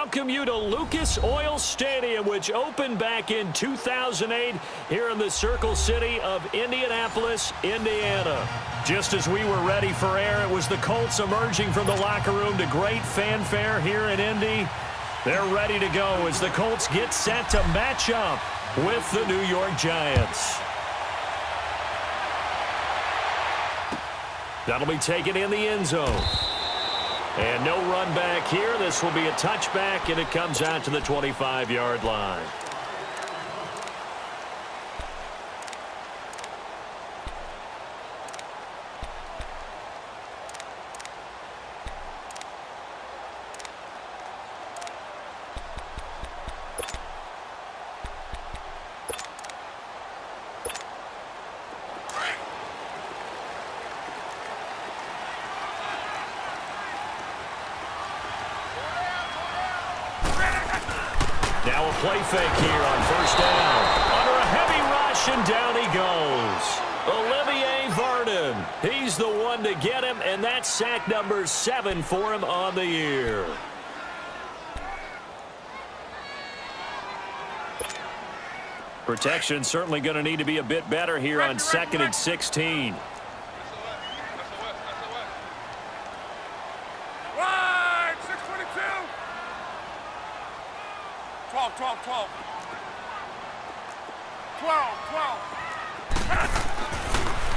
welcome you to Lucas Oil Stadium, which opened back in 2008 here in the Circle City of Indianapolis, Indiana. Just as we were ready for air, it was the Colts emerging from the locker room to great fanfare here in Indy. They're ready to go as the Colts get set to match up with the New York Giants. That'll be taken in the end zone. And no run back here. This will be a touchback, and it comes out to the 25-yard line. Now a play fake here on first down. Under a heavy rush, and down he goes. Olivier Vernon. He's the one to get him, and that's sack number 7 for him on the year. Protection certainly going to need to be a bit better here on 2nd and 16.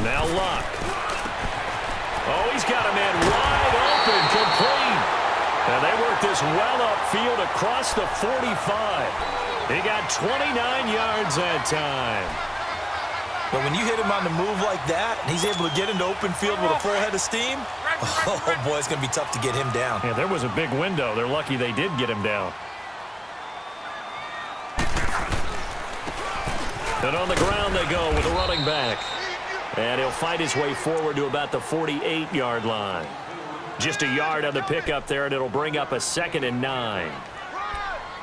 Now Luck. Oh, he's got a man wide open, complete. And they work this well upfield across the 45. He got 29 yards that time. But when you hit him on the move like that, and he's able to get into open field with a full head of steam, oh, boy, it's going to be tough to get him down. Yeah, there was a big window. They're lucky they did get him down. And on the ground they go with a running back. And he'll fight his way forward to about the 48-yard line. Just a yard on the pickup there, and it'll bring up a 2nd and 9.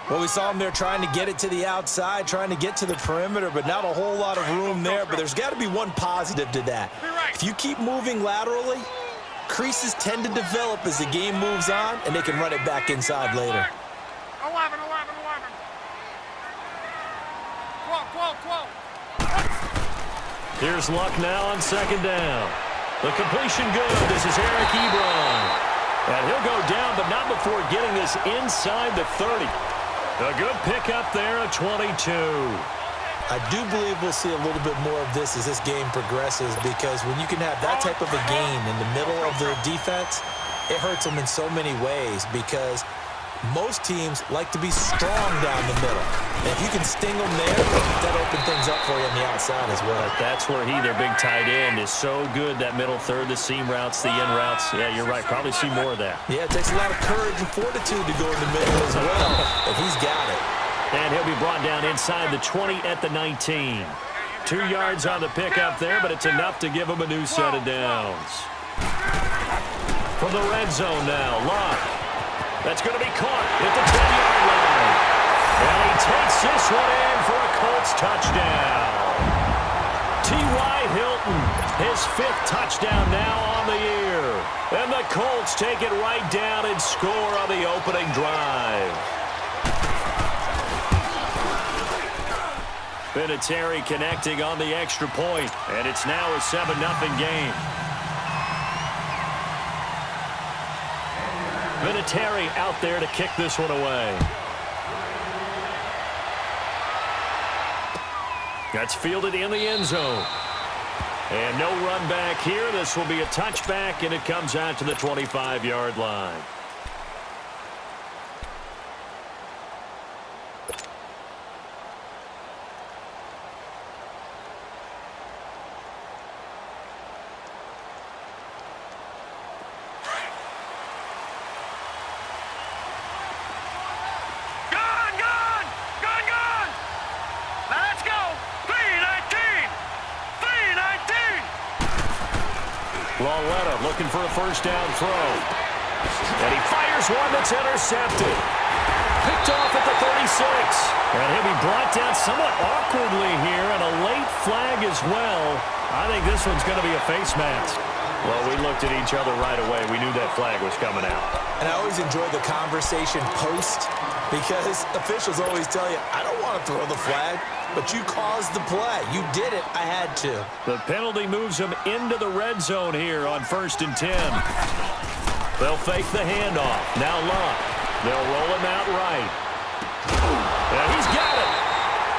Well, we saw him there trying to get it to the outside, trying to get to the perimeter, but not a whole lot of room there. But there's got to be one positive to that. If you keep moving laterally, creases tend to develop as the game moves on, and they can run it back inside later. 11. 12. Here's Luck now on 2nd down. The completion good. This is Eric Ebron. And he'll go down, but not before getting this inside the 30. A good pickup there at 22. I do believe we'll see a little bit more of this as this game progresses, because when you can have that type of a gain in the middle of their defense, it hurts them in so many ways, because most teams like to be strong down the middle. And if you can sting them there, that opens things up for you on the outside as well. That's where their big tight end, is so good, that middle third, the seam routes, the in routes. Yeah, you're right. Probably see more of that. Yeah, it takes a lot of courage and fortitude to go in the middle as well. And he's got it. And he'll be brought down inside the 20 at the 19. 2 yards on the pickup there, but it's enough to give him a new set of downs. From the red zone now, Luck. That's going to be caught at the 10-yard line. And he takes this one in for a Colts touchdown. T.Y. Hilton, his 5th touchdown now on the year. And the Colts take it right down and score on the opening drive. Vinatieri connecting on the extra point, and it's now a 7-0 game. Vinatieri out there to kick this one away. That's fielded in the end zone. And no run back here. This will be a touchback, and it comes out to the 25-yard line. Loretta looking for a first down throw. And he fires one that's intercepted. Picked off at the 36. And he'll be brought down somewhat awkwardly here, and a late flag as well. I think this one's going to be a face mask. Well, we looked at each other right away. We knew that flag was coming out. And I always enjoy the conversation post because officials always tell you, I don't want to throw the flag, but you caused the play. You did it. I had to. The penalty moves them into the red zone here on 1st and 10. They'll fake the handoff. Now Luck. They'll roll him out right. And he's got it.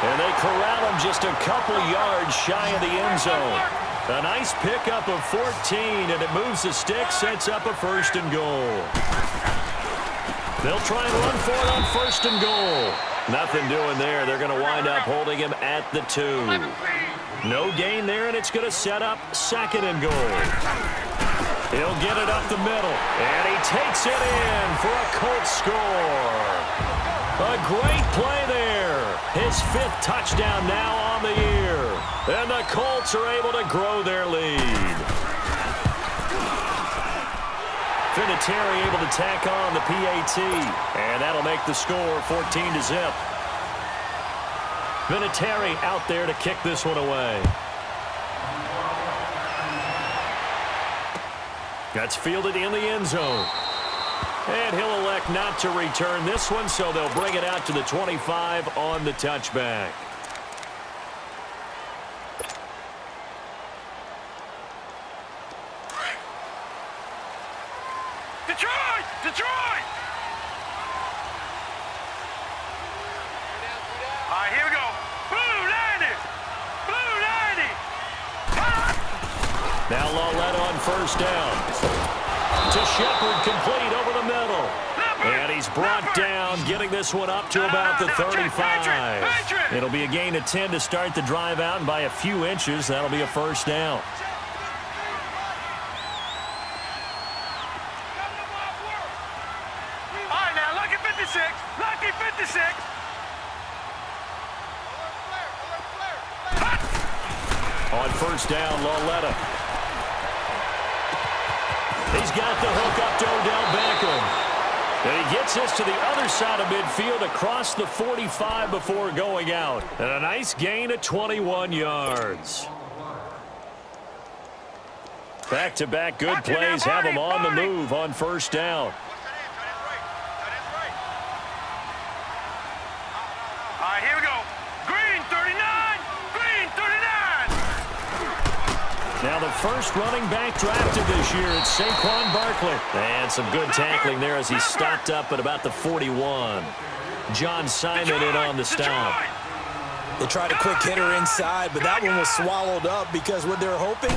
And they corral him just a couple yards shy of the end zone. A nice pickup of 14, and it moves the stick, sets up a 1st and goal. They'll try and run for it on 1st and goal. Nothing doing there. They're going to wind up holding him at the 2. No gain there, and it's going to set up 2nd and goal. He'll get it up the middle, and he takes it in for a Colts score. A great play there. His 5th touchdown now on the year. And the Colts are able to grow their lead. Vinatieri able to tack on the PAT. And that'll make the score 14-0. Vinatieri out there to kick this one away. That's fielded in the end zone. And he'll elect not to return this one, so they'll bring it out to the 25 on the touchback. Detroit! Detroit! All right, here we go. Blue 90! Blue 90! Now Lauletta on 1st down. To Shepard, complete over the middle. And he's brought down, getting this one up to about the 35. It'll be a gain of 10 to start the drive out, and by a few inches, that'll be a 1st down. All right, now, lucky 56. Lucky 56. On 1st down, Lauletta. He's got the hook up to Odell Beckham. And he gets this to the other side of midfield across the 45 before going out. And a nice gain of 21 yards. Back-to-back good plays have him on the move on 1st down. All right, here we go. Green 39. Green 39. Now the first running back drafted this year, it's Saquon Barkley. And some good tackling there as he stopped up at about the 41. John Simon in on the stop. They tried a quick hitter inside, but that one was swallowed up because what they're hoping,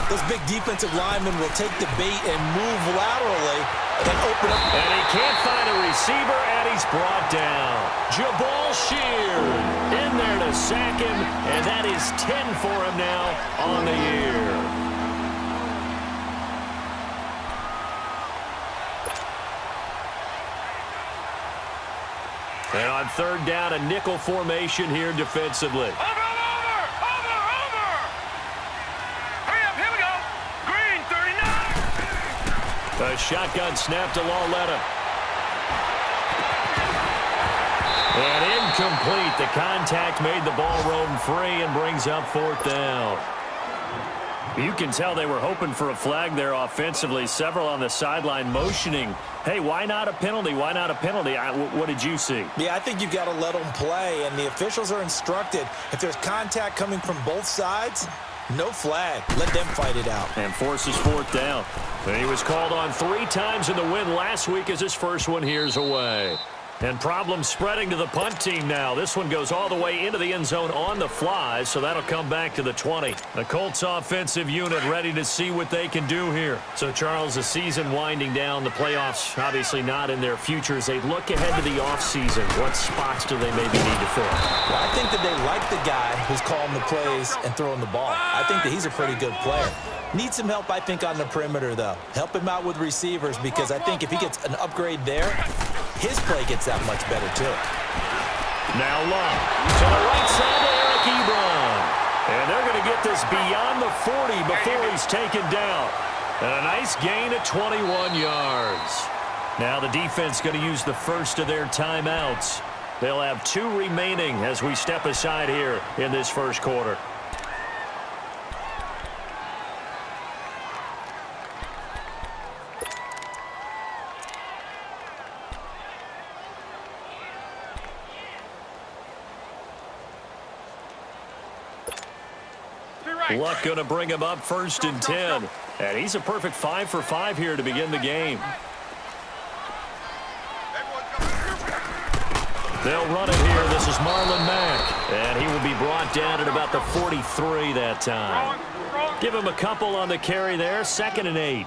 those big defensive linemen will take the bait and move laterally and open up. And he can't find a receiver, and he's brought down. Jabal Sheard in there to sack him, and that is 10 for him now on the year. And on 3rd down, a nickel formation here defensively. Over! Hurry up, here we go. Green 39. A shotgun snap to Lauletta. And incomplete. The contact made the ball roam free and brings up 4th down. You can tell they were hoping for a flag there offensively. Several on the sideline motioning, hey, why not a penalty? Why not a penalty? What did you see? Yeah, I think you've got to let them play, and the officials are instructed. If there's contact coming from both sides, no flag. Let them fight it out. And forces 4th down. And he was called on 3 times in the win last week as his first one here's away. And problems spreading to the punt team now. This one goes all the way into the end zone on the fly, so that'll come back to the 20. The Colts offensive unit ready to see what they can do here. So, Charles, the season winding down, the playoffs obviously not in their future. As they look ahead to the offseason, what spots do they maybe need to fill? Well, I think that they like the guy who's calling the plays and throwing the ball. I think that he's a pretty good player. Needs some help, I think, on the perimeter, though. Help him out with receivers because I think if he gets an upgrade there, his play gets that much better, too. Now Luck to the right side to Eric Ebron. And they're going to get this beyond the 40 before he's taken down. And a nice gain of 21 yards. Now the defense going to use the first of their timeouts. They'll have 2 remaining as we step aside here in this first quarter. Luck going to bring him up 1st and 10. And he's a perfect 5 for 5 here to begin the game. They'll run it here. This is Marlon Mack. And he will be brought down at about the 43 that time. Give him a couple on the carry there. 2nd and 8.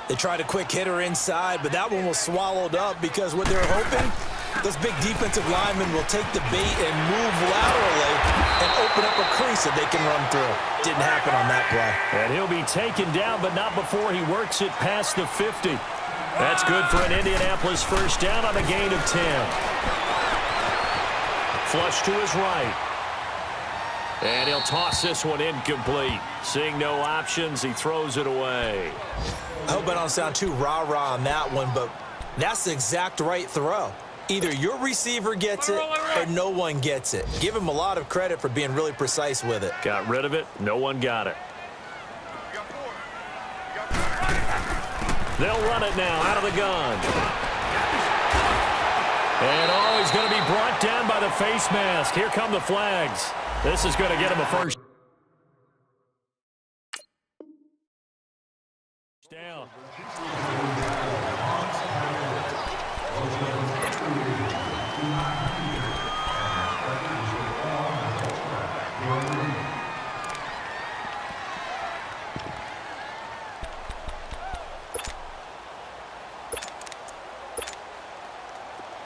They tried a quick hitter inside, but that one was swallowed up because what they're hoping, those big defensive linemen will take the bait and move laterally and open up a crease that they can run through. Didn't happen on that play. And he'll be taken down, but not before he works it past the 50. That's good for an Indianapolis first down on a gain of 10. Flush to his right. And he'll toss this one incomplete. Seeing no options, he throws it away. I hope I don't sound too rah-rah on that one, but that's the exact right throw. Either your receiver gets it or no one gets it. Give him a lot of credit for being really precise with it. Got rid of it. No one got it. They'll run it now out of the gun. And he's going to be brought down by the face mask. Here come the flags. This is going to get him a first down.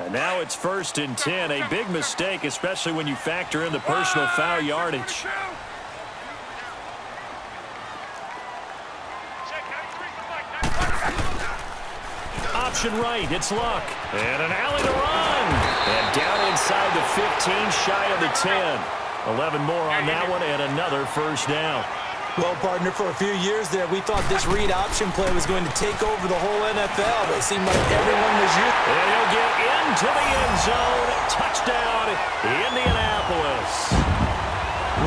And now it's 1st and 10. A big mistake, especially when you factor in the personal foul yardage. Option right, it's Luck. And an alley to run. And down inside the 15, shy of the 10. 11 more on that one, and another first down. Well, partner, for a few years there, we thought this read option play was going to take over the whole NFL, but it seemed like everyone was used. And he'll get into the end zone. Touchdown, Indianapolis.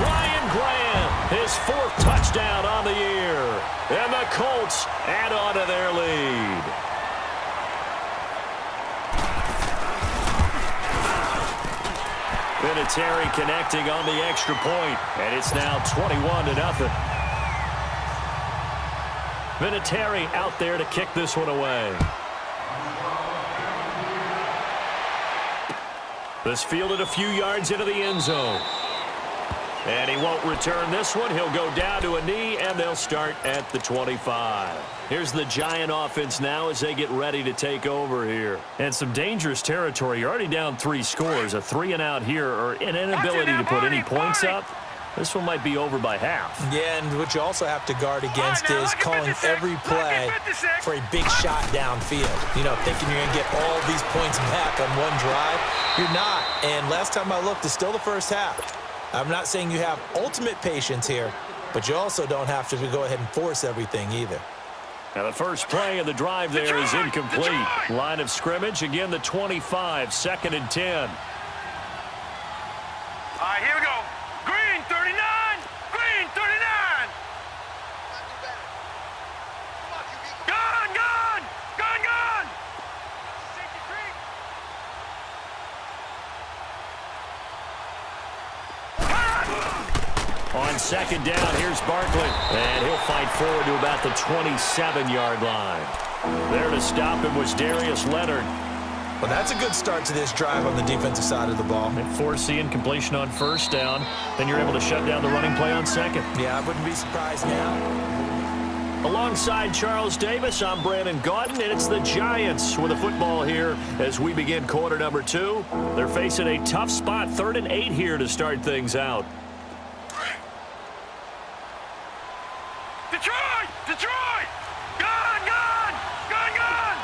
Ryan Grant, his 4th touchdown on the year. And the Colts add on to their lead. Vinatieri connecting on the extra point, and it's now 21-0. Vinatieri out there to kick this one away. This fielded a few yards into the end zone. And he won't return this one. He'll go down to a knee, and they'll start at the 25. Here's the Giant offense now as they get ready to take over here. And some dangerous territory. You're already down 3 scores. A 3-and-out here, or an inability to put any points up. This one might be over by half. Yeah, and what you also have to guard against is calling every play for a big shot downfield. You know, thinking you're going to get all these points back on one drive. You're not. And last time I looked, it's still the first half. I'm not saying you have ultimate patience here, but you also don't have to go ahead and force everything either. Now the first play of the drive there is incomplete. Line of scrimmage, again the 25, 2nd and 10. All right, here we go. Green 39, green 39. Gun, gun, gun, gun. On 2nd down, here's Barkley. And he'll fight forward to about the 27-yard line. There to stop him was Darius Leonard. Well, that's a good start to this drive on the defensive side of the ball. They force the incompletion on 1st down. Then you're able to shut down the running play on 2nd. Yeah, I wouldn't be surprised now. Alongside Charles Davis, I'm Brandon Gaudin, and it's the Giants with the football here as we begin quarter number 2. They're facing a tough spot, 3rd and 8 here to start things out. Detroit! Detroit! Gun, gun, gun, gun.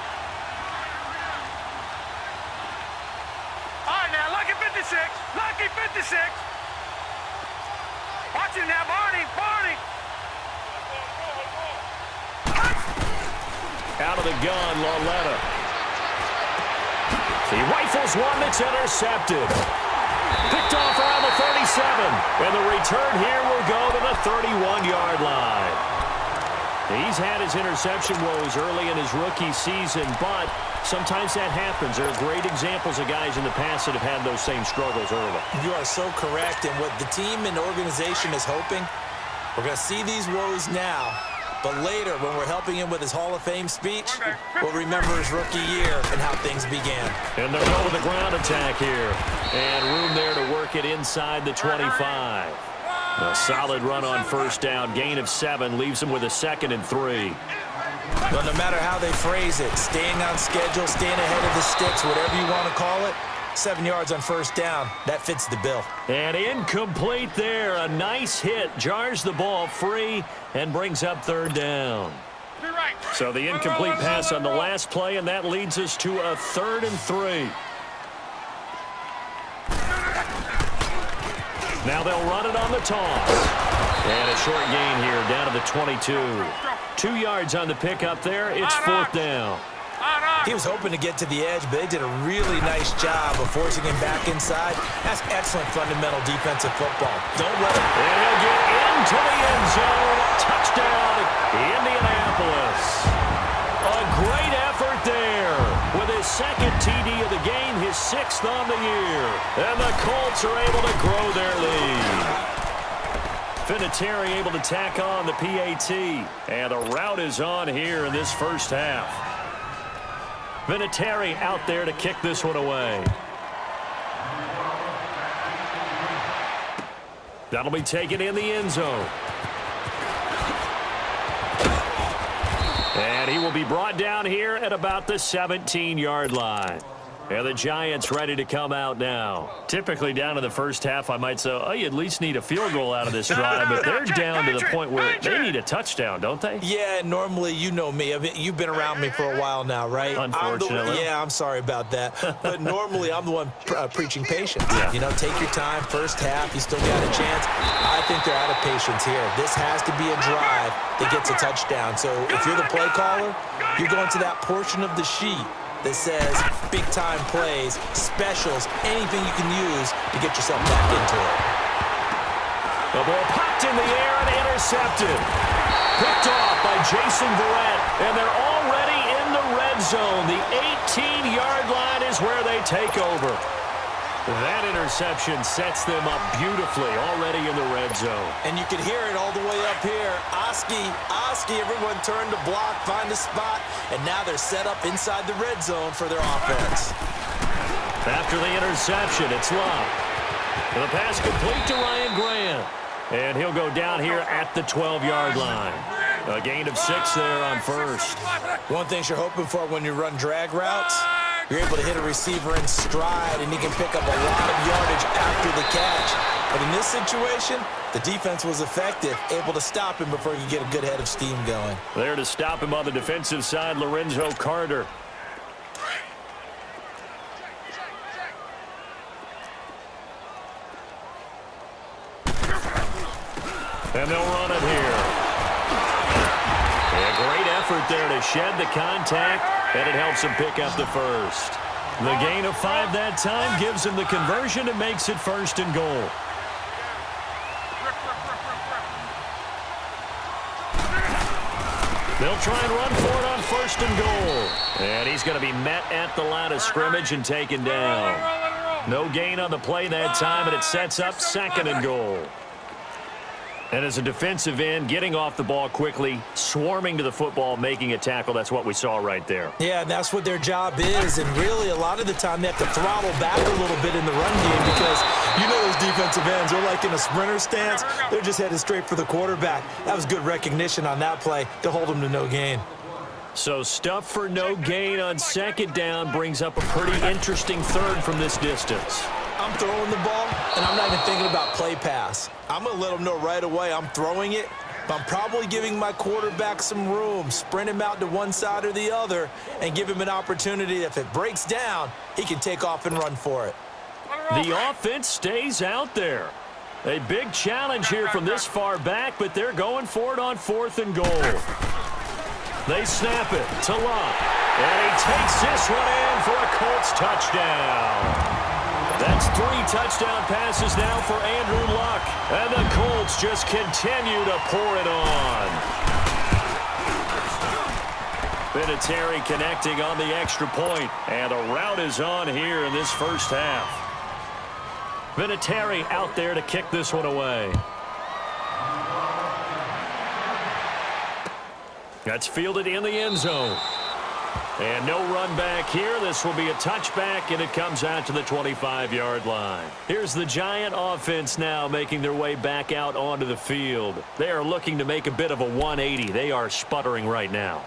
All right, now, Lucky 56, Lucky 56. Watch him now, Barney, Barney. Out of the gun, Lauletta. He rifles one that's intercepted. Picked off around the 37. And the return here will go to the 31-yard line. He's had his interception woes early in his rookie season, but sometimes that happens. There are great examples of guys in the past that have had those same struggles early. You are so correct, and what the team and organization is hoping We're going to see these woes now, but later when we're helping him with his Hall of Fame speech, we'll remember his rookie year and how things began. And they'll go with the ground attack here. And room there to work it inside the 25. A solid run on first down. Gain of 7 leaves him with a 2nd and 3. But no matter how they phrase it, staying on schedule, staying ahead of the sticks, whatever you want to call it, 7 yards on first down, that fits the bill. And incomplete there. A nice hit. Jars the ball free and brings up 3rd down. So the incomplete pass on the last play, and that leads us to a 3rd and 3. Now they'll run it on the toss. And a short gain here down to the 22. 2 yards on the pickup there. It's 4th down. He was hoping to get to the edge, but they did a really nice job of forcing him back inside. That's excellent fundamental defensive football. Don't let him. And he'll get into the end zone. Touchdown, Indianapolis. A great effort there. With his 2nd TD of the game, his 6th on the year. And the Colts are able to grow their lead. Vinatieri able to tack on the PAT. And the route is on here in this first half. Vinatieri out there to kick this one away. That'll be taken in the end zone. And he will be brought down here at about the 17-yard line. And the Giants ready to come out now. Typically down in the first half, I might say, oh, you at least need a field goal out of this drive. But they're down to the point where they need a touchdown, don't they? Yeah, normally, you know me. I mean, you've been around me for a while now, right? Unfortunately. I'm sorry about that. But normally, I'm the one preaching patience. Yeah. You know, take your time. First half, you still got a chance. I think they're out of patience here. This has to be a drive that gets a touchdown. So if you're the play caller, you're going to that portion of the sheet that says big-time plays, specials, anything you can use to get yourself back into it. The ball popped in the air and intercepted. Picked off by Jason Verrett, and they're already in the red zone. The 18-yard line is where they take over. That interception sets them up beautifully already in the red zone. And you can hear it all the way up here. Oski, everyone turned to block, find a spot, and now they're set up inside the red zone for their offense. After the interception, it's Love. The pass complete to Ryan Grant. And he'll go down here at the 12-yard line. A gain of 6 there on first. One thing you're hoping for when you run drag routes, you're able to hit a receiver in stride, and he can pick up a lot of yardage after the catch. But in this situation, the defense was effective, able to stop him before he could get a good head of steam going. There to stop him on the defensive side, Lorenzo Carter. And they'll run it here. A great effort there to shed the contact, and it helps him pick up the first. The gain of 5 that time gives him the conversion and makes it 1st and goal. They'll try and run for it on 1st and goal. And he's going to be met at the line of scrimmage and taken down. No gain on the play that time, and it sets up 2nd and goal. And as a defensive end, getting off the ball quickly, swarming to the football, making a tackle, that's what we saw right there. Yeah, and that's what their job is. And really, a lot of the time, they have to throttle back a little bit in the run game because you know those defensive ends, they're like in a sprinter stance. They're just headed straight for the quarterback. That was good recognition on that play to hold them to no gain. So stuff for no gain on 2nd down brings up a pretty interesting 3rd from this distance. I'm throwing the ball, and I'm not even thinking about play pass. I'm going to let them know right away I'm throwing it, but I'm probably giving my quarterback some room, sprint him out to one side or the other, and give him an opportunity. If it breaks down, he can take off and run for it. The offense stays out there. A big challenge here from this far back, but they're going for it on 4th and goal. They snap it to Luck, and he takes this one in for a Colts touchdown. That's 3 touchdown passes now for Andrew Luck. And the Colts just continue to pour it on. Vinatieri connecting on the extra point. And the route is on here in this first half. Vinatieri out there to kick this one away. That's fielded in the end zone. And no run back here. This will be a touchback, and it comes out to the 25-yard line. Here's the Giant offense now making their way back out onto the field. They are looking to make a bit of a 180. They are sputtering right now.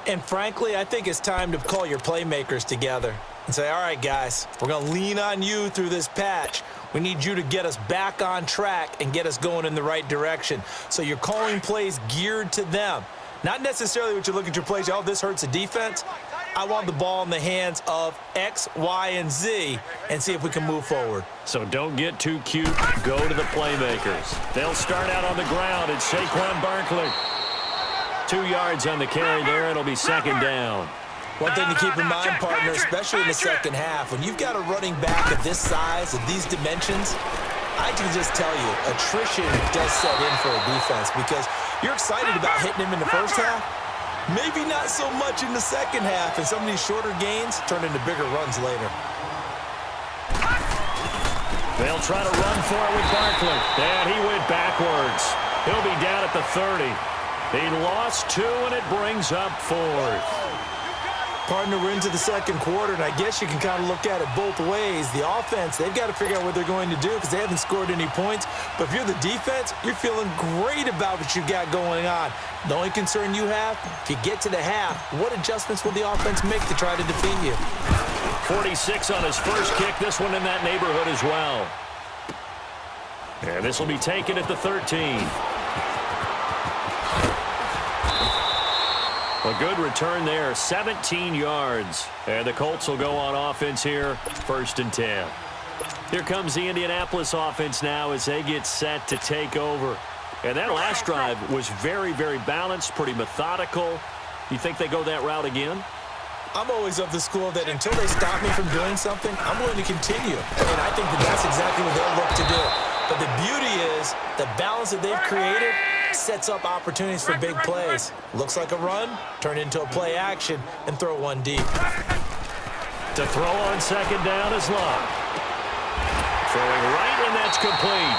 And frankly, I think it's time to call your playmakers together and say, all right, guys, we're going to lean on you through this patch. We need you to get us back on track and get us going in the right direction. So you're calling plays geared to them. Not necessarily what you look at your plays, oh, this hurts the defense. I want the ball in the hands of X, Y, and Z and see if we can move forward. So don't get too cute. Go to the playmakers. They'll start out on the ground. It's Saquon Barkley. 2 yards on the carry there. It'll be second down. One thing to keep in mind, partner, especially in the second half, when you've got a running back of this size, of these dimensions, I can just tell you, attrition does set in for a defense because you're excited about hitting him in the first half. Maybe not so much in the second half, and some of these shorter gains turn into bigger runs later. They'll try to run for it with Barkley. And he went backwards. He'll be down at the 30. He lost 2, and it brings up 4th. Partner, we're into the second quarter, and I guess you can kind of look at it both ways. The offense, they've got to figure out what they're going to do because they haven't scored any points. But if you're the defense, you're feeling great about what you've got going on. The only concern you have, if you get to the half, what adjustments will the offense make to try to defeat you? 46 on his first kick. This one in that neighborhood as well. And this will be taken at the 13. A good return there, 17 yards. And the Colts will go on offense here, 1st and 10. Here comes the Indianapolis offense now as they get set to take over. And that last drive was very, very balanced, pretty methodical. You think they go that route again? I'm always of the school that until they stop me from doing something, I'm willing to continue. And I think that that's exactly what they'll look to do. But the beauty is the balance that they've created sets up opportunities for big plays. Looks like a run, turn into a play action, and throw one deep. To throw on second down is Love. Throwing right, and that's complete.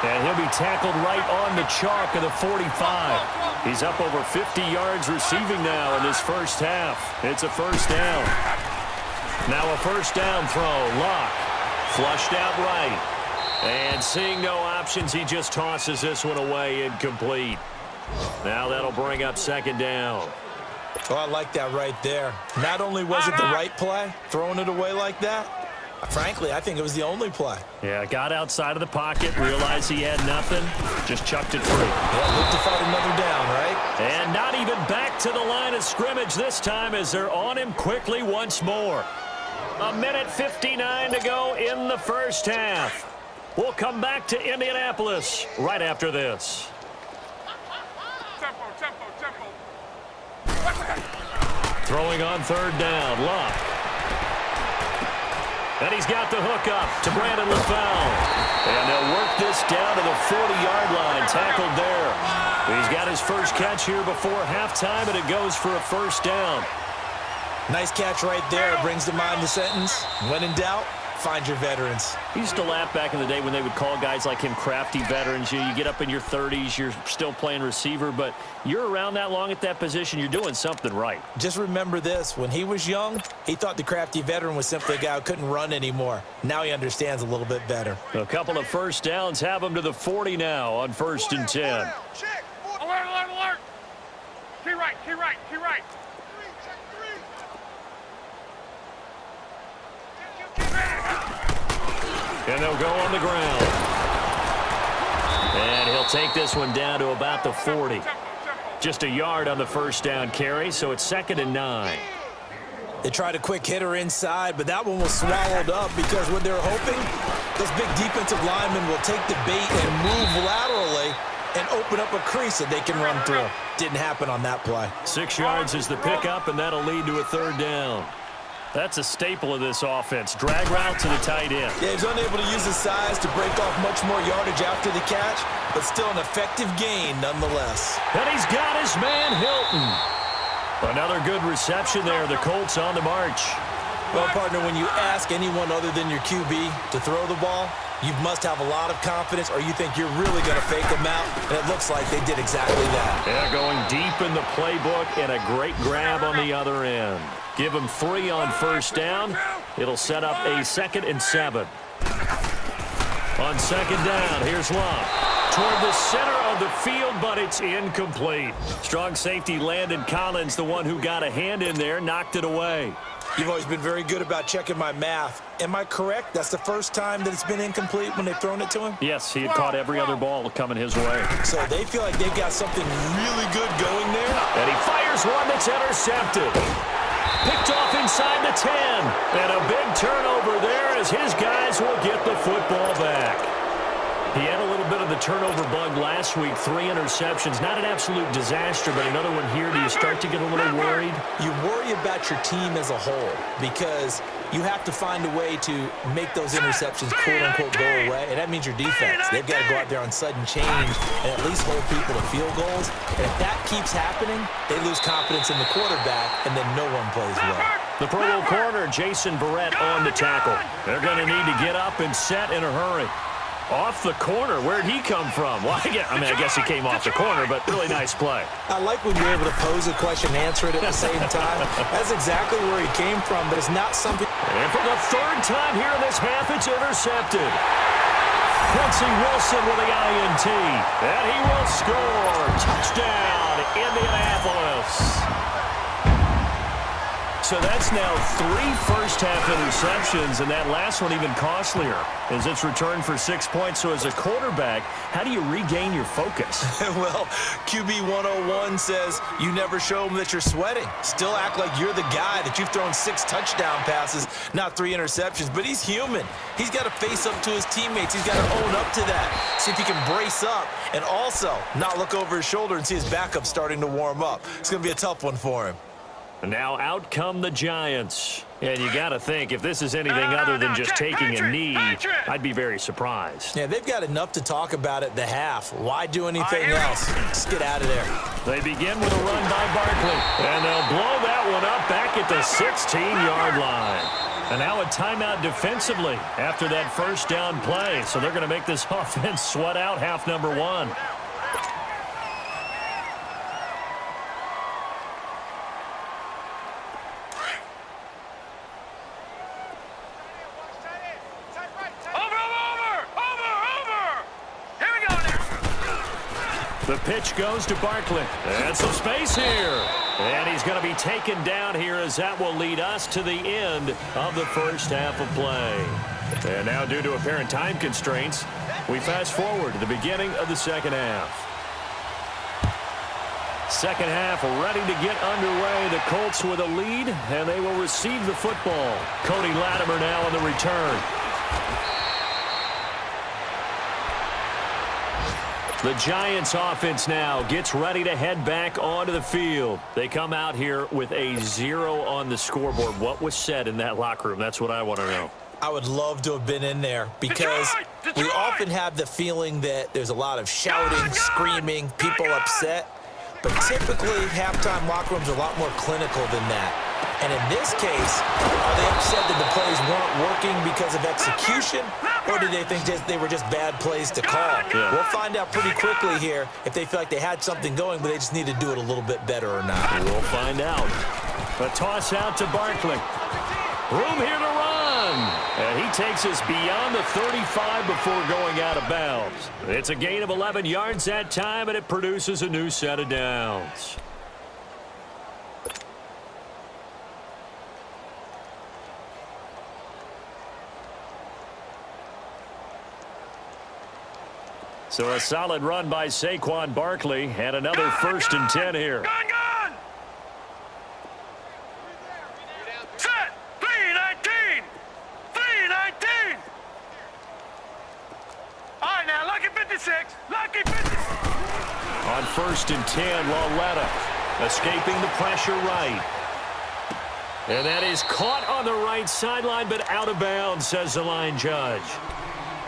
And he'll be tackled right on the chalk of the 45. He's up over 50 yards receiving now in this first half. It's a first down. Now a first down throw. Locke flushed out right. And seeing no options, he just tosses this one away, incomplete. Now that'll bring up second down. Oh, I like that right there. Not only was it the right play, throwing it away like that, frankly, I think it was the only play. Yeah, got outside of the pocket, realized he had nothing, just chucked it free. Yeah, look to fight another down, right? And not even back to the line of scrimmage this time as they're on him quickly once more. 1:59 to go in the first half. We'll come back to Indianapolis right after this. Throwing on third down, Luck. And he's got the hook up to Brandon LaFell. And they'll work this down to the 40-yard line, tackled there. He's got his first catch here before halftime, and it goes for a first down. Nice catch right there. Brings to mind the sentence, when in doubt, find your veterans. I used to laugh back in the day when they would call guys like him crafty veterans. You get up in your 30s, you're still playing receiver, but you're around that long at that position, you're doing something right. Just remember this. When he was young, he thought the crafty veteran was simply a guy who couldn't run anymore. Now he understands a little bit better. A couple of first downs have him to the 40 now on 1st and 10. Alert, alert, alert. Key right, key right, key right. And they'll go on the ground. And he'll take this one down to about the 40. Just a yard on the first down carry, so it's 2nd and 9. They tried a quick hitter inside, but that one was swallowed up because what they're hoping, those big defensive linemen will take the bait and move laterally and open up a crease that they can run through. Didn't happen on that play. 6 yards is the pickup, and that'll lead to a third down. That's a staple of this offense. Drag route to the tight end. Yeah, he's unable to use his size to break off much more yardage after the catch, but still an effective gain nonetheless. And he's got his man, Hilton. Another good reception there. The Colts on the march. Well, partner, when you ask anyone other than your QB to throw the ball, You must have a lot of confidence, or you think you're really going to fake them out, and it looks like they did exactly that. Yeah, going deep in the playbook and a great grab on the other end. Give them 3 on first down. It'll set up a 2nd and 7. On 2nd down, here's Love. Toward the center of the field, but it's incomplete. Strong safety Landon Collins, the one who got a hand in there, knocked it away. You've always been very good about checking my math. Am I correct? That's the first time that it's been incomplete when they've thrown it to him? Yes, he had caught every other ball coming his way. So they feel like they've got something really good going there? And he fires one that's intercepted. Picked off inside the 10. And a big turnover there as his guys will get the football back. He had a little bit of the turnover bug last week, 3 interceptions. Not an absolute disaster, but another one here. Do you start to get a little worried? You worry about your team as a whole because you have to find a way to make those interceptions, quote-unquote, go away, and that means your defense. They've got to go out there on sudden change and at least hold people to field goals. And if that keeps happening, they lose confidence in the quarterback, and then no one plays well. The Pro Bowl corner, Jason Barrett, on the tackle. They're going to need to get up and set in a hurry. Off the corner. Where'd he come from? Well, I guess he came off the corner, but really nice play. I like when you're able to pose a question and answer it at the same time. That's exactly where he came from, but it's not something... And for the 3rd time here in this half, it's intercepted. Quincy Wilson with the INT. And he will score. Touchdown, Indianapolis. So that's now 3 first-half interceptions, and that last one even costlier as it's returned for 6 points. So as a quarterback, how do you regain your focus? Well, QB 101 says you never show them that you're sweating. Still act like you're the guy that you've thrown 6 touchdown passes, not 3 interceptions. But he's human. He's got to face up to his teammates. He's got to own up to that. See if he can brace up and also not look over his shoulder and see his backup starting to warm up. It's going to be a tough one for him. And now out come the Giants. And you got to think, if this is anything other than just taking a knee, I'd be very surprised. Yeah, they've got enough to talk about at the half. Why do anything else? Just get out of there. They begin with a run by Barkley. And they'll blow that one up back at the 16-yard line. And now a timeout defensively after that first down play. So they're going to make this offense sweat out half number 1. The pitch goes to Barkley. And some space here. And he's going to be taken down here as that will lead us to the end of the first half of play. And now, due to apparent time constraints, we fast forward to the beginning of the second half. Second half ready to get underway. The Colts with a lead, and they will receive the football. Cody Latimer now on the return. The Giants offense now gets ready to head back onto the field. They come out here with a 0 on the scoreboard. What was said in that locker room? That's what I want to know. I would love to have been in there because we often have the feeling that there's a lot of shouting, screaming, people upset. But typically, halftime locker rooms are a lot more clinical than that. And in this case, are they upset that the plays weren't working because of execution, or do they think they were just bad plays to call? Yeah. We'll find out pretty quickly here if they feel like they had something going, but they just need to do it a little bit better or not. We'll find out. A toss out to Barkley. Room here to run. And he takes us beyond the 35 before going out of bounds. It's a gain of 11 yards that time, and it produces a new set of downs. So a solid run by Saquon Barkley and another 1st and 10 here. Gun! Set! 3-19! 3-19! All right, now, lucky 56. Lucky 56. On 1st and 10, Lauletta escaping the pressure right. And that is caught on the right sideline, but out of bounds, says the line judge.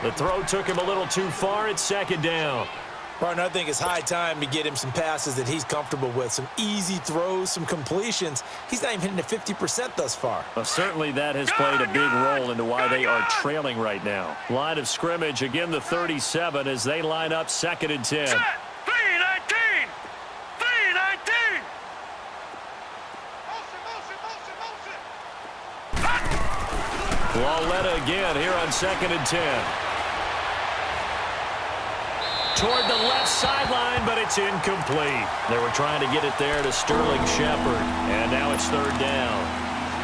The throw took him a little too far. It's 2nd down. Partner, I think it's high time to get him some passes that he's comfortable with, some easy throws, some completions. He's not even hitting at 50% thus far. Well, certainly that has played a big role into why they are trailing right now. Line of scrimmage, again the 37 as they line up 2nd and 10. Set. 3-19. 3-19. Lauletta again here on 2nd and 10. Toward the left sideline, but it's incomplete. They were trying to get it there to Sterling Shepard, and now it's 3rd down.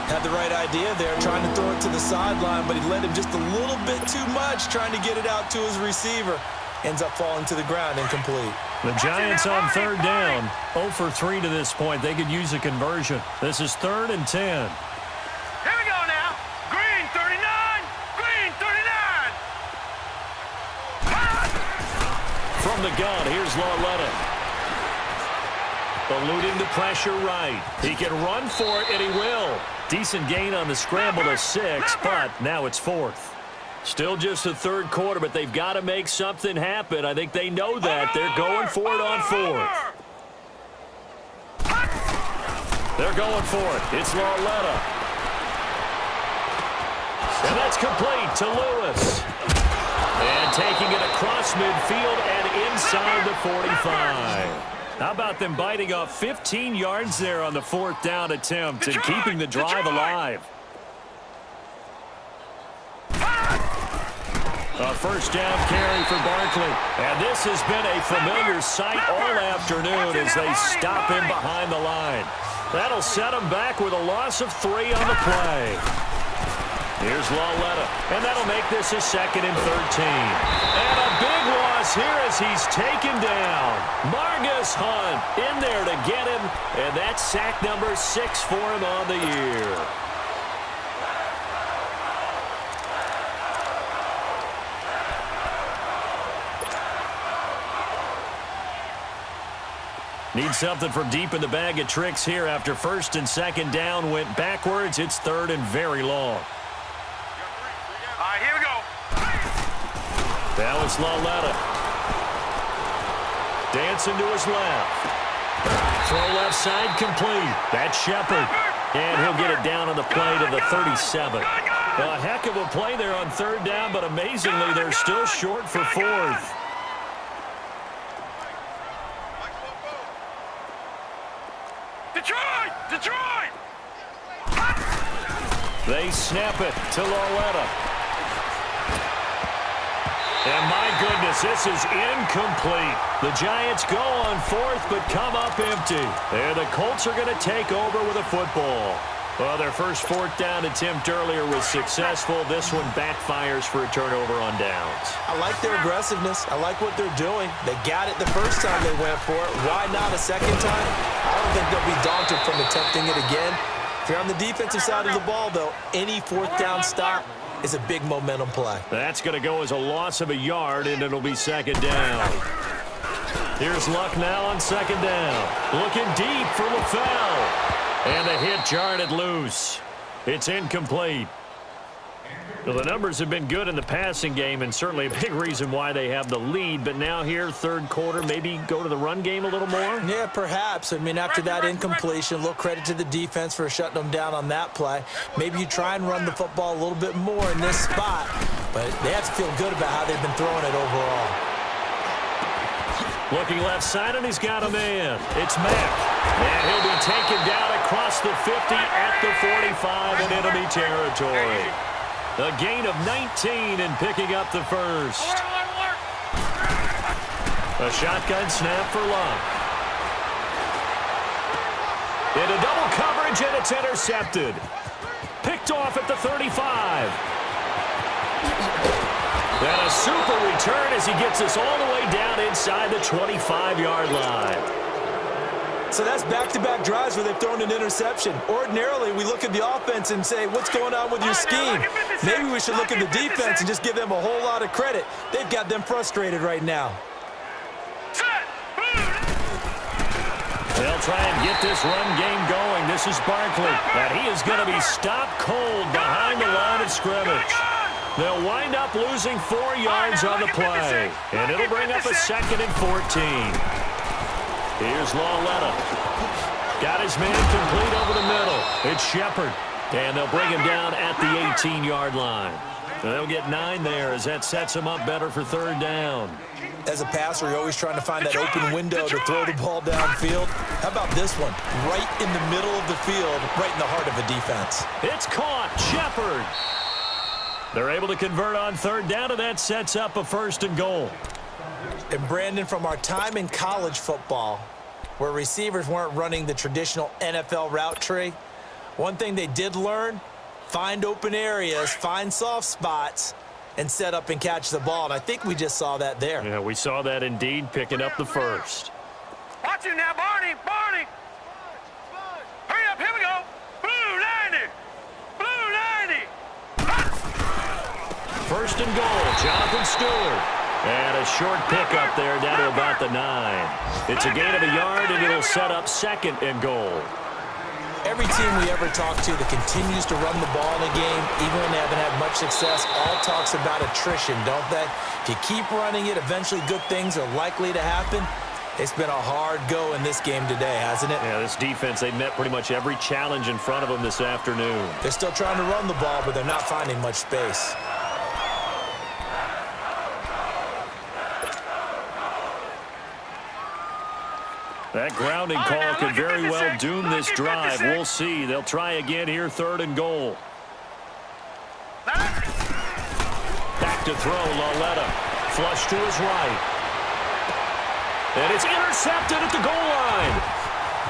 Had the right idea there, trying to throw it to the sideline, but he led him just a little bit too much, trying to get it out to his receiver. Ends up falling to the ground, incomplete. The Giants on 3rd down, 0 for 3 to this point. They could use a conversion. This is 3rd and 10. Here we go now. Green 39. Green 39. From the gun, here's Lauletta. Eluding the pressure right. He can run for it, and he will. Decent gain on the scramble to 6, but now it's 4th. Still just the 3rd quarter, but they've got to make something happen. I think they know that. They're going for it on 4th. They're going for it. It's Lauletta. And that's complete to Lewis. And taking it across midfield and inside the 45. How about them biting off 15 yards there on the 4th down attempt and keeping the drive alive? A 1st down carry for Barkley. And this has been a familiar sight all afternoon as they stop him behind the line. That'll set him back with a loss of 3 on the play. Here's Lauletta, and that'll make this a 2nd and 13. And a big loss here as he's taken down. Margus Hunt in there to get him, and that's sack number 6 for him on the year. Need something from deep in the bag of tricks here after 1st and 2nd down went backwards. It's 3rd and very long. All right, here we go. Now it's Lauletta. Dancing to his left. Throw left side complete. That's Shepard. And he'll get it down on the play to the 37. A heck of a play there on 3rd down, but amazingly they're still short for 4th. Detroit! Detroit! They snap it to Lauletta. And my goodness, this is incomplete. The Giants go on 4th but come up empty. And the Colts are going to take over with a football. Well, their first 4th down attempt earlier was successful. This one backfires for a turnover on downs. I like their aggressiveness. I like what they're doing. They got it the first time they went for it. Why not a second time? I don't think they'll be daunted from attempting it again. If you're on the defensive side of the ball, though, any 4th down stop is a big momentum play. That's going to go as a loss of a yard, and it'll be 2nd down. Here's Luck now on 2nd down. Looking deep for LaFell. And the hit jarred it loose. It's incomplete. Well, the numbers have been good in the passing game and certainly a big reason why they have the lead. But now here, 3rd quarter, maybe go to the run game a little more? Yeah, perhaps. I mean, after that incompletion, a little credit to the defense for shutting them down on that play. Maybe you try and run the football a little bit more in this spot. But they have to feel good about how they've been throwing it overall. Looking left side, and he's got a man. It's Mack. And he'll be taken down across the 50 at the 45 in enemy territory. A gain of 19 and picking up the 1st. A shotgun snap for Luck. Into double coverage, and it's intercepted. Picked off at the 35. And a super return as he gets us all the way down inside the 25-yard line. So that's back-to-back drives where they've thrown an interception. Ordinarily, we look at the offense and say, what's going on with your scheme? Maybe we should look at the defense and just give them a whole lot of credit. They've got them frustrated right now. They'll try and get this run game going. This is Barkley. And he is going to be stopped cold behind the line of scrimmage. They'll wind up losing 4 yards on the play. And it'll bring up a 2nd and 14. Here's Lawletta. Got his man complete over the middle. It's Shepard. And they'll bring him down at the 18-yard line. They'll get 9 there as that sets him up better for 3rd down. As a passer, you're always trying to find that open window to throw the ball downfield. How about this one? Right in the middle of the field, right in the heart of a defense. It's caught. Shepard. They're able to convert on 3rd down, and that sets up a 1st and goal. And Brandon, from our time in college football, where receivers weren't running the traditional NFL route tree, one thing they did learn, find open areas, find soft spots, and set up and catch the ball. And I think we just saw that there. Yeah, we saw that indeed, picking up the 1st. Watch it now, Barney. Barney. Hurry up. Here we go. Blue 90. Blue 90. 1st and goal. Jonathan Stewart. And a short pickup there down to about the 9. It's a gain of a yard, and it'll set up 2nd and goal. Every team we ever talk to that continues to run the ball in a game, even when they haven't had much success, all talks about attrition, don't they? If you keep running it, eventually good things are likely to happen. It's been a hard go in this game today, hasn't it? Yeah, this defense, they've met pretty much every challenge in front of them this afternoon. They're still trying to run the ball, but they're not finding much space. That grounding call could very well doom this drive. We'll see. They'll try again here, 3rd and goal. Back to throw, Lawletta. Flush to his right. And it's intercepted at the goal line.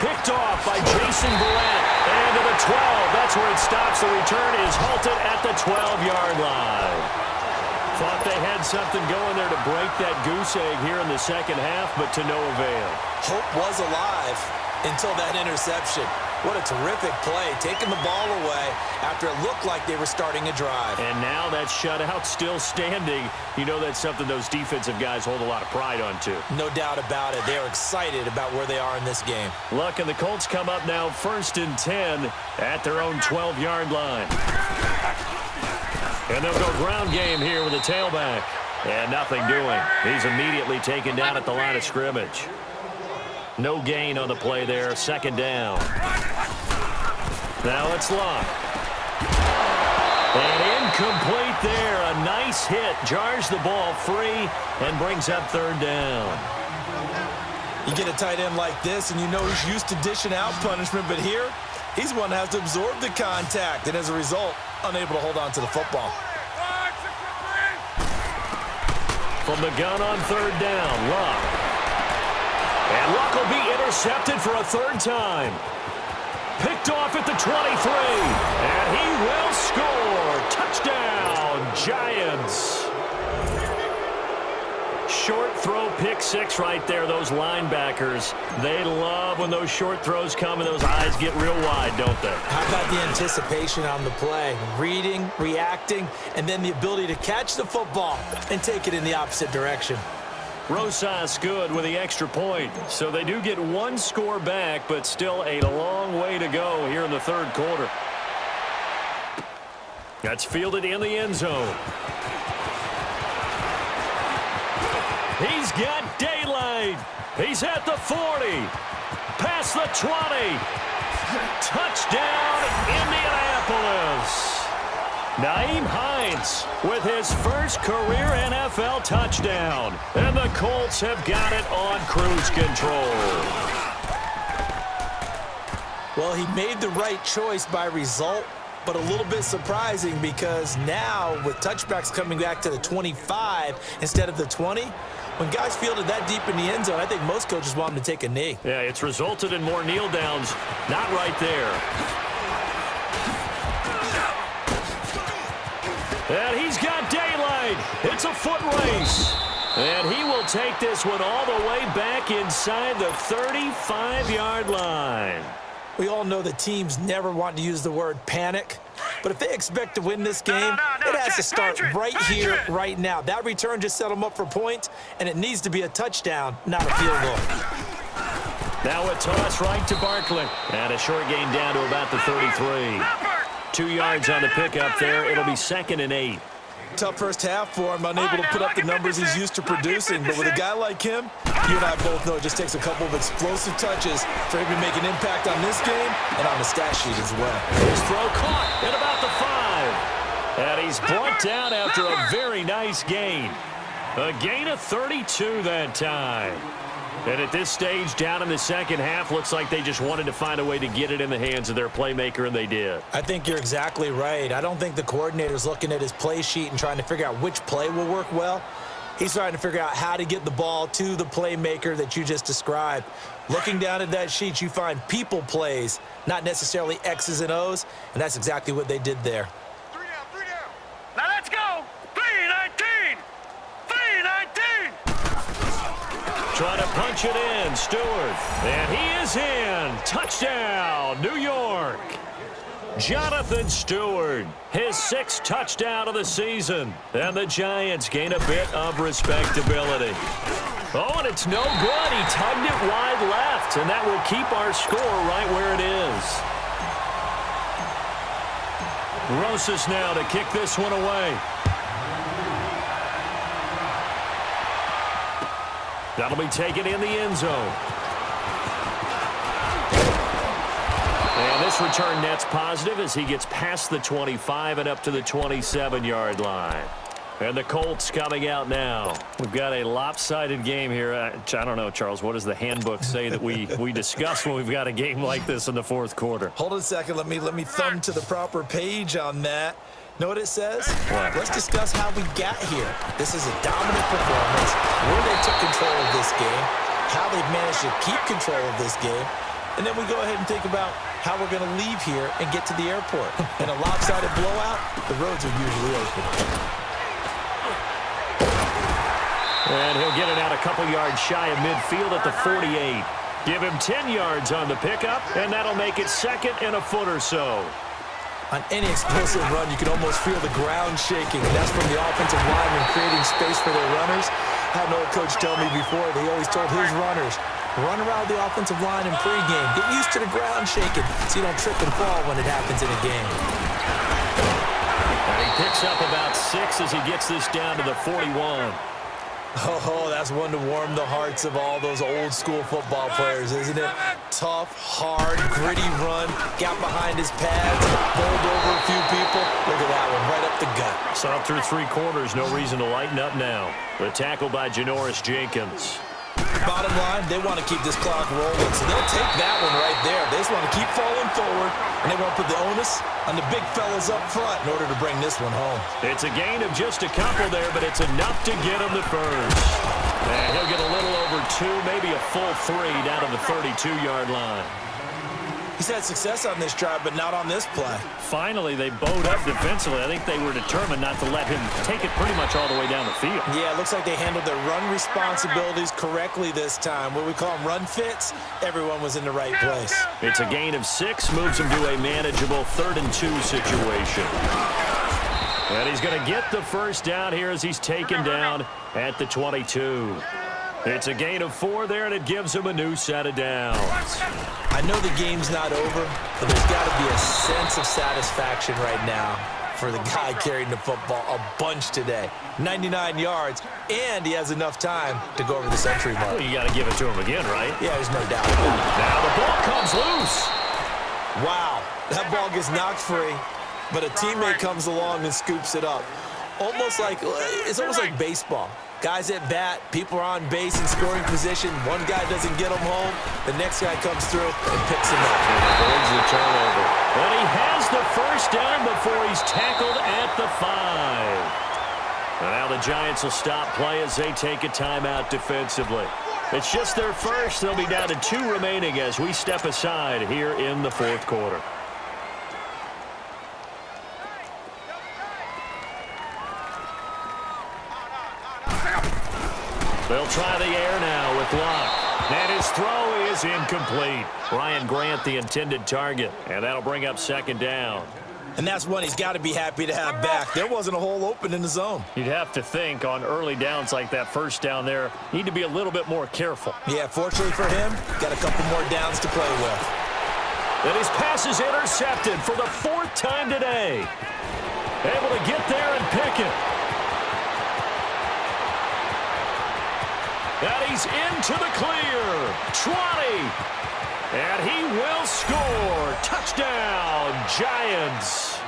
Picked off by Jason Barrett. And to the 12. That's where it stops. The return is halted at the 12-yard line. Thought they had something going there to break that goose egg here in the 2nd half, but to no avail. Hope was alive until that interception. What a terrific play, taking the ball away after it looked like they were starting a drive. And now that shutout still standing. You know that's something those defensive guys hold a lot of pride on, too. No doubt about it. They are excited about where they are in this game. Look, and the Colts come up now 1st and 10 at their own 12-yard line. And they'll go ground game here with the tailback. And nothing doing. He's immediately taken down at the line of scrimmage. No gain on the play there. 2nd down. Now it's Locke. And incomplete there. A nice hit. Jars the ball free and brings up 3rd down. You get a tight end like this, and you know he's used to dishing out punishment, but here, he's one that has to absorb the contact, and as a result, unable to hold on to the football. From the gun on 3rd down, Luck. And Luck will be intercepted for a 3rd time. Picked off at the 23. And he will score. Touchdown, Giants. Short throw, pick 6 right there. Those linebackers, they love when those short throws come and those eyes get real wide, don't they? How about the anticipation on the play? Reading, reacting, and then the ability to catch the football and take it in the opposite direction. Rosas good with the extra point. So they do get 1 score back, but still a long way to go here in the 3rd quarter. That's fielded in the end zone. He's got daylight. He's at the 40. Past the 20. Touchdown, Indianapolis. Nyheim Hines with his first career NFL touchdown. And the Colts have got it on cruise control. Well, he made the right choice by result, but a little bit surprising because now with touchbacks coming back to the 25 instead of the 20, when guys fielded that deep in the end zone, I think most coaches want them to take a knee. Yeah, it's resulted in more kneel downs. Not right there. And he's got daylight. It's a foot race. And he will take this one all the way back inside the 35-yard line. We all know the teams never want to use the word panic, but if they expect to win this game, it has to start right here, right now. That return just set them up for points, and it needs to be a touchdown, not a field goal. Now a toss right to Barkley. And a short gain down to about the 33. 2 yards on the pickup there. It'll be 2nd and 8. Tough first half for him, unable to put up the numbers he's used to producing. But with a guy like him, you and I both know it just takes a couple of explosive touches for him to make an impact on this game and on the stat sheet as well. His throw caught at about the 5. And he's brought down after a very nice gain. A gain of 32 that time. And at this stage, down in the second half, looks like they just wanted to find a way to get it in the hands of their playmaker, and they did. I think you're exactly right. I don't think the coordinator's looking at his play sheet and trying to figure out which play will work well. He's trying to figure out how to get the ball to the playmaker that you just described. Looking down at that sheet, you find people plays, not necessarily X's and O's, and that's exactly what they did there. 3 down. Now let's go. 3-19. 3-19. Trying to punch it in, Stewart. And he is in. Touchdown, New York. Jonathan Stewart, his 6th touchdown of the season. And the Giants gain a bit of respectability. Oh, and it's no good. He tugged it wide left, and that will keep our score right where it is. Rosas now to kick this one away. That'll be taken in the end zone. And this return net's positive as he gets past the 25 and up to the 27-yard line. And the Colts coming out now. We've got a lopsided game here. I don't know, Charles, what does the handbook say that we discuss when we've got a game like this in the fourth quarter? Hold on a second. Let me thumb to the proper page on that. Know what it says? What? Let's discuss how we got here. This is a dominant performance, where they took control of this game, how they've managed to keep control of this game, and then we go ahead and think about how we're going to leave here and get to the airport. In a lopsided blowout, the roads are usually open. And he'll get it out a couple yards shy of midfield at the 48. Give him 10 yards on the pickup, and that'll make it 2nd and a foot or so. On any explosive run, you can almost feel the ground shaking, and that's from the offensive linemen creating space for their runners. I had an old coach tell me before, he always told his runners, run around the offensive line in pregame. Get used to the ground shaking so you don't trip and fall when it happens in a game. And he picks up about 6 as he gets this down to the 41. Oh, that's one to warm the hearts of all those old school football players, isn't it? Tough, hard, gritty run, got behind his pads, bowled over a few people. Look at that one, right up the gut. So through 3 quarters, no reason to lighten up now. The tackle by Janoris Jenkins. Bottom line, they want to keep this clock rolling, so they'll take that one right there. They just want to keep falling forward, and they want to put the onus on the big fellas up front in order to bring this one home. It's a gain of just a couple there, but it's enough to get him the first. And he'll get a little over 2, maybe a full 3 down to the 32-yard line. He's had success on this drive, but not on this play. Finally, they bowed up defensively. I think they were determined not to let him take it pretty much all the way down the field. Yeah, it looks like they handled their run responsibilities correctly this time. What we call them run fits, everyone was in the right place. It's a gain of 6, moves him to a manageable 3rd and 2 situation. And he's going to get the first down here as he's taken down at the 22. It's a gain of 4 there, and it gives him a new set of downs. I know the game's not over, but there's got to be a sense of satisfaction right now for the guy carrying the football a bunch today. 99 yards, and he has enough time to go over the century mark. Well, you got to give it to him again, right? Yeah, there's no doubt about it. Now the ball comes loose. Wow, that ball gets knocked free, but a teammate comes along and scoops it up. It's almost like baseball. Guys at bat, people are on base in scoring position. One guy doesn't get them home. The next guy comes through and picks him up. And avoids the turnover. And he has the first down before he's tackled at the 5. And now the Giants will stop play as they take a timeout defensively. It's just their first. They'll be down to 2 remaining as we step aside here in the fourth quarter. They'll try the air now with Luck. And his throw is incomplete. Ryan Grant, the intended target. And that'll bring up 2nd down. And that's one he's got to be happy to have back. There wasn't a hole open in the zone. You'd have to think on early downs like that first down there, need to be a little bit more careful. Yeah, fortunately for him, got a couple more downs to play with. And his pass is intercepted for the 4th time today. Able to get there and pick it. And he's into the clear. 20. And he will score. Touchdown, Giants.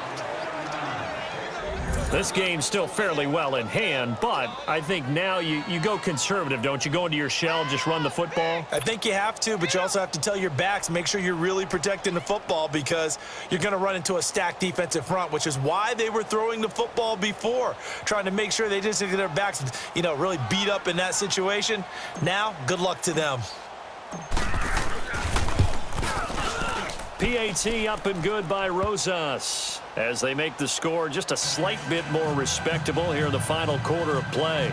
This game's still fairly well in hand, but I think now you go conservative, don't you? Go into your shell, just run the football? I think you have to, but you also have to tell your backs, make sure you're really protecting the football because you're going to run into a stacked defensive front, which is why they were throwing the football before, trying to make sure they just get their backs, really beat up in that situation. Now, good luck to them. PAT up and good by Rosas as they make the score just a slight bit more respectable here in the final quarter of play.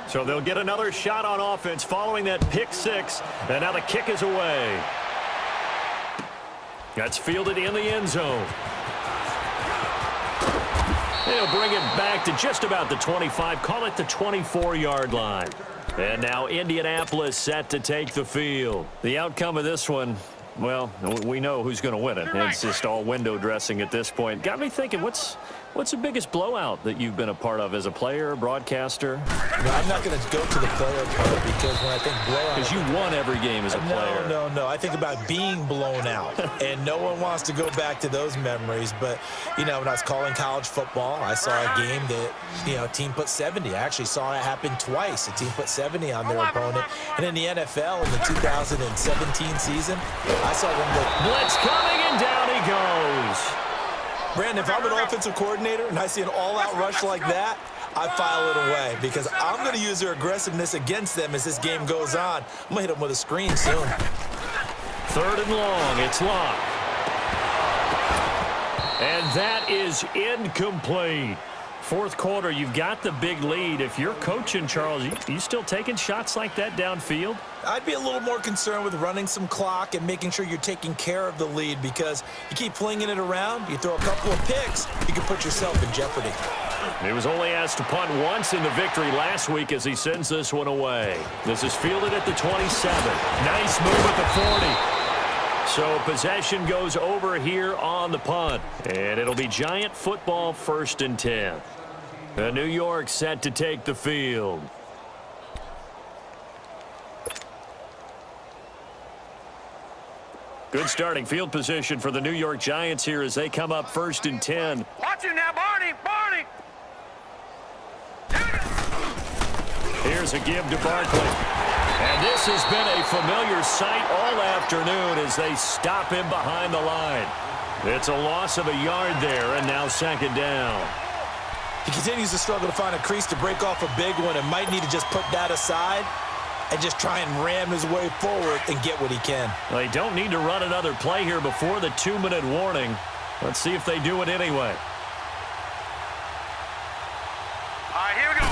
So they'll get another shot on offense following that pick six, and now the kick is away. That's fielded in the end zone. They'll bring it back to just about the 25, call it the 24-yard line. And now Indianapolis set to take the field. The outcome of this one, well, we know who's going to win it. It's just all window dressing at this point. Got me thinking, what's the biggest blowout that you've been a part of as a player, broadcaster? No, I'm not going to go to the player part because when I think blowout... Because you won every game as a player. No. I think about being blown out, and no one wants to go back to those memories. But, when I was calling college football, I saw a game that, a team put 70. I actually saw it happen twice. A team put 70 on their opponent. And in the NFL, in the 2017 season, I saw one that... Blitz coming, and down he goes. Brandon, if I'm an offensive coordinator and I see an all-out rush like that, I file it away because I'm going to use their aggressiveness against them as this game goes on. I'm going to hit them with a screen soon. Third and long. It's Locke. And that is incomplete. Fourth quarter, you've got the big lead. If you're coaching, Charles, you still taking shots like that downfield? I'd be a little more concerned with running some clock and making sure you're taking care of the lead because you keep flinging it around, you throw a couple of picks, you can put yourself in jeopardy. He was only asked to punt once in the victory last week as he sends this one away. This is fielded at the 27. Nice move at the 40. So possession goes over here on the punt. And it'll be Giant football 1st and 10. New York set to take the field. Good starting field position for the New York Giants here as they come up 1st and 10. Watch him now, Barney. Here's a give to Barkley. And this has been a familiar sight all afternoon as they stop him behind the line. It's a loss of a yard there, and now 2nd down. He continues to struggle to find a crease to break off a big one and might need to just put that aside and just try and ram his way forward and get what he can. They don't need to run another play here before the 2-minute warning. Let's see if they do it anyway. All right, here we go.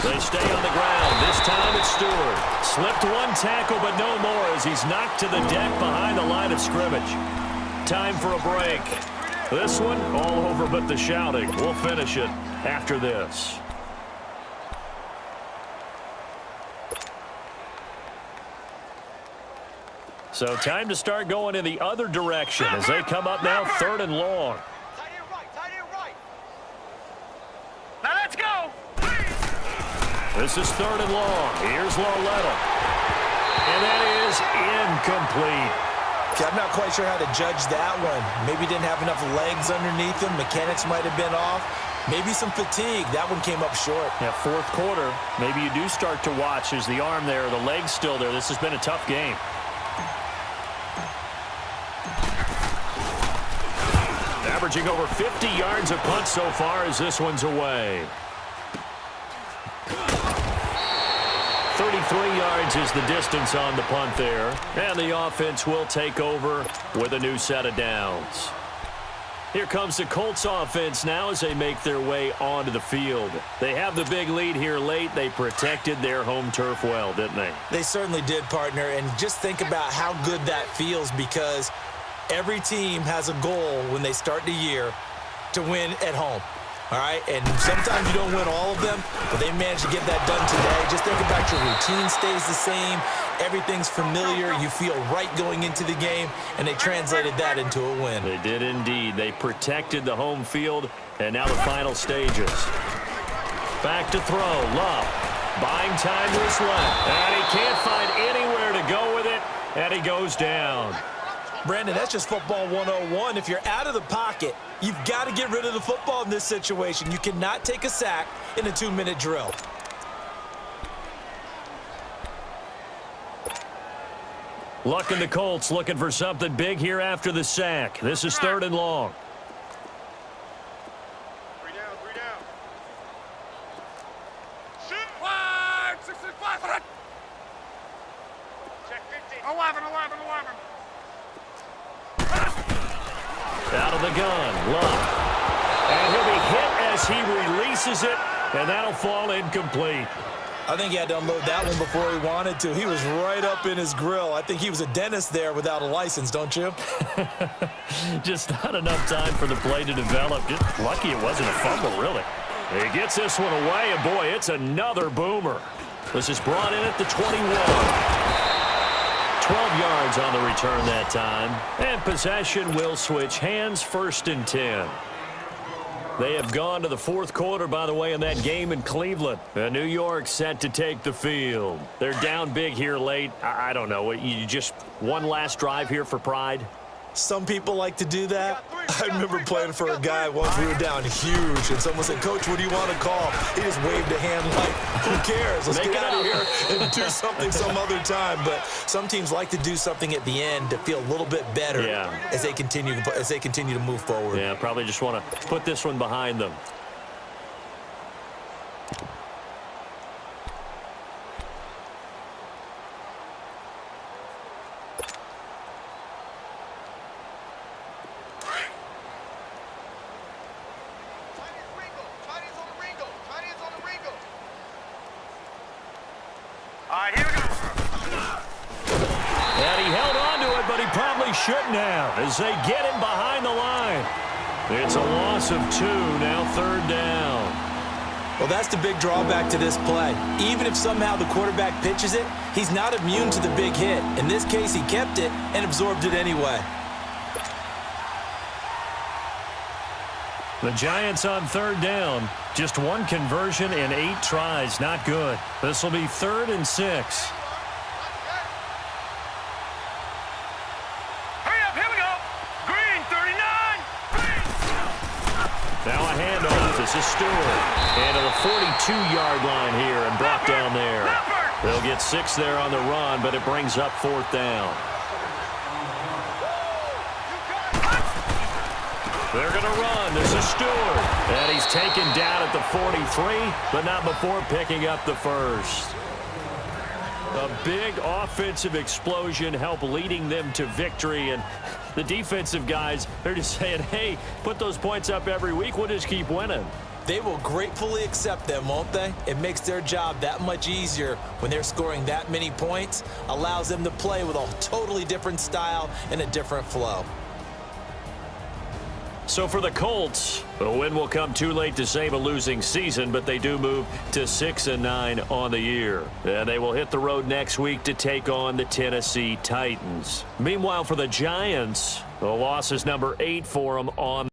They stay on the ground. This time it's Stewart. Slipped one tackle, but no more as he's knocked to the deck behind the line of scrimmage. Time for a break. This one, all over but the shouting. We'll finish it after this. So time to start going in the other direction as they come up now 3rd and long. Now let's go. This is 3rd and long. Here's Lawletto. And that is incomplete. I'm not quite sure how to judge that one. Maybe didn't have enough legs underneath him. Mechanics might have been off. Maybe some fatigue. That one came up short. Yeah, 4th quarter. Maybe you do start to watch. There's the arm there, the leg's still there. This has been a tough game. Averaging over 50 yards a punt so far as this one's away. 33 yards is the distance on the punt there. And the offense will take over with a new set of downs. Here comes the Colts offense now as they make their way onto the field. They have the big lead here late. They protected their home turf well, didn't they? They certainly did, partner. And just think about how good that feels because every team has a goal when they start the year to win at home. All right, and sometimes you don't win all of them, but they managed to get that done today. Just think about your routine stays the same. Everything's familiar. You feel right going into the game, and they translated that into a win. They did indeed. They protected the home field, and now the final stages. Back to throw. Love. Buying time was left, and he can't find anywhere to go with it, and he goes down. Brandon, that's just football 101. If you're out of the pocket, you've got to get rid of the football in this situation. You cannot take a sack in a 2-minute drill. Luck and the Colts looking for something big here after the sack. This is 3rd and long. 3 down, 3 down. Shoot! 5, 6, 5. Check 15. 11, 11, 11. Out of the gun, Love. And he'll be hit as he releases it, and that'll fall incomplete. I think he had to unload that one before he wanted to. He was right up in his grill. I think he was a dentist there without a license, don't you? Just not enough time for the play to develop. Just lucky it wasn't a fumble, really. He gets this one away, and boy, it's another boomer. This is brought in at the 21. 12 yards on the return that time. And possession will switch hands, 1st and 10. They have gone to the 4th quarter, by the way, in that game in Cleveland. New York set to take the field. They're down big here late. I don't know. You just one last drive here for pride? Some people like to do that. I remember playing for a guy once. We were down huge, and someone said, "Coach, what do you want to call?" He just waved a hand like, "Who cares? Let's get out of here and do something some other time." But some teams like to do something at the end to feel a little bit better as they continue to move forward. Yeah, probably just want to put this one behind them. And he held on to it, but he probably shouldn't have as they get him behind the line. It's a loss of 2, now 3rd down. Well, that's the big drawback to this play. Even if somehow the quarterback pitches it, he's not immune to the big hit. In this case, he kept it and absorbed it anyway. The Giants on 3rd down. Just 1 conversion in 8 tries. Not good. This will be 3rd and 6. Hurry up, here we go. Green, 39. Now a handoff. This is Stewart. And to the 42-yard line here and brought down there. They'll get 6 there on the run, but it brings up 4th down. They're going to run. This is Stewart. And he's taken down at the 43, but not before picking up the 1st. A big offensive explosion helped leading them to victory. And the defensive guys, they're just saying, hey, put those points up every week. We'll just keep winning. They will gratefully accept them, won't they? It makes their job that much easier when they're scoring that many points. Allows them to play with a totally different style and a different flow. So for the Colts, a win will come too late to save a losing season, but they do move to 6-9 on the year. And they will hit the road next week to take on the Tennessee Titans. Meanwhile, for the Giants, the loss is number 8 for them on